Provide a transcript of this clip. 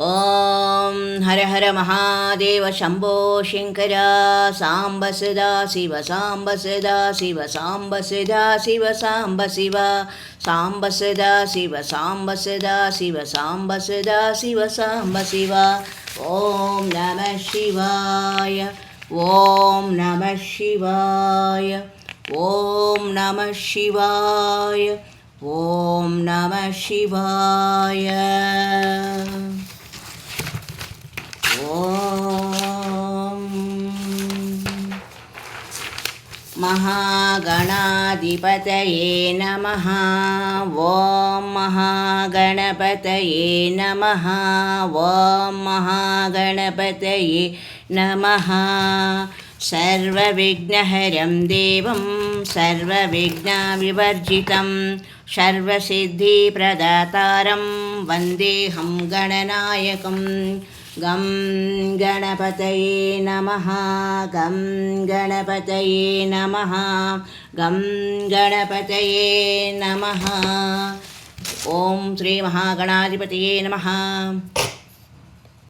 ॐ हर हर महादेव शम्भो शङ्कर साम्ब सदा शिव साम्ब सदा शिव साम्ब सदा शिव साम्ब शिव साम्ब सदा शिव साम्ब सदा शिव साम्ब सदा शिव साम्ब शिव ॐ नमः शिवाय ॐ नमः शिवाय ॐ नमः शिवाय ॐ नमः शिवाय ॐ महागणाधिपतये नमः ॐ महागणपतये नमः ॐ महागणपतये नमः सर्वविघ्नहरं देवं सर्वविघ्नविवर्जितं सर्वसिद्धिप्रदातारं वन्देऽहं गणनायकम् गं गणपतये नमः गं गणपतये नमः गं गणपतये नमः ॐ श्री महागणाधिपतये नमः।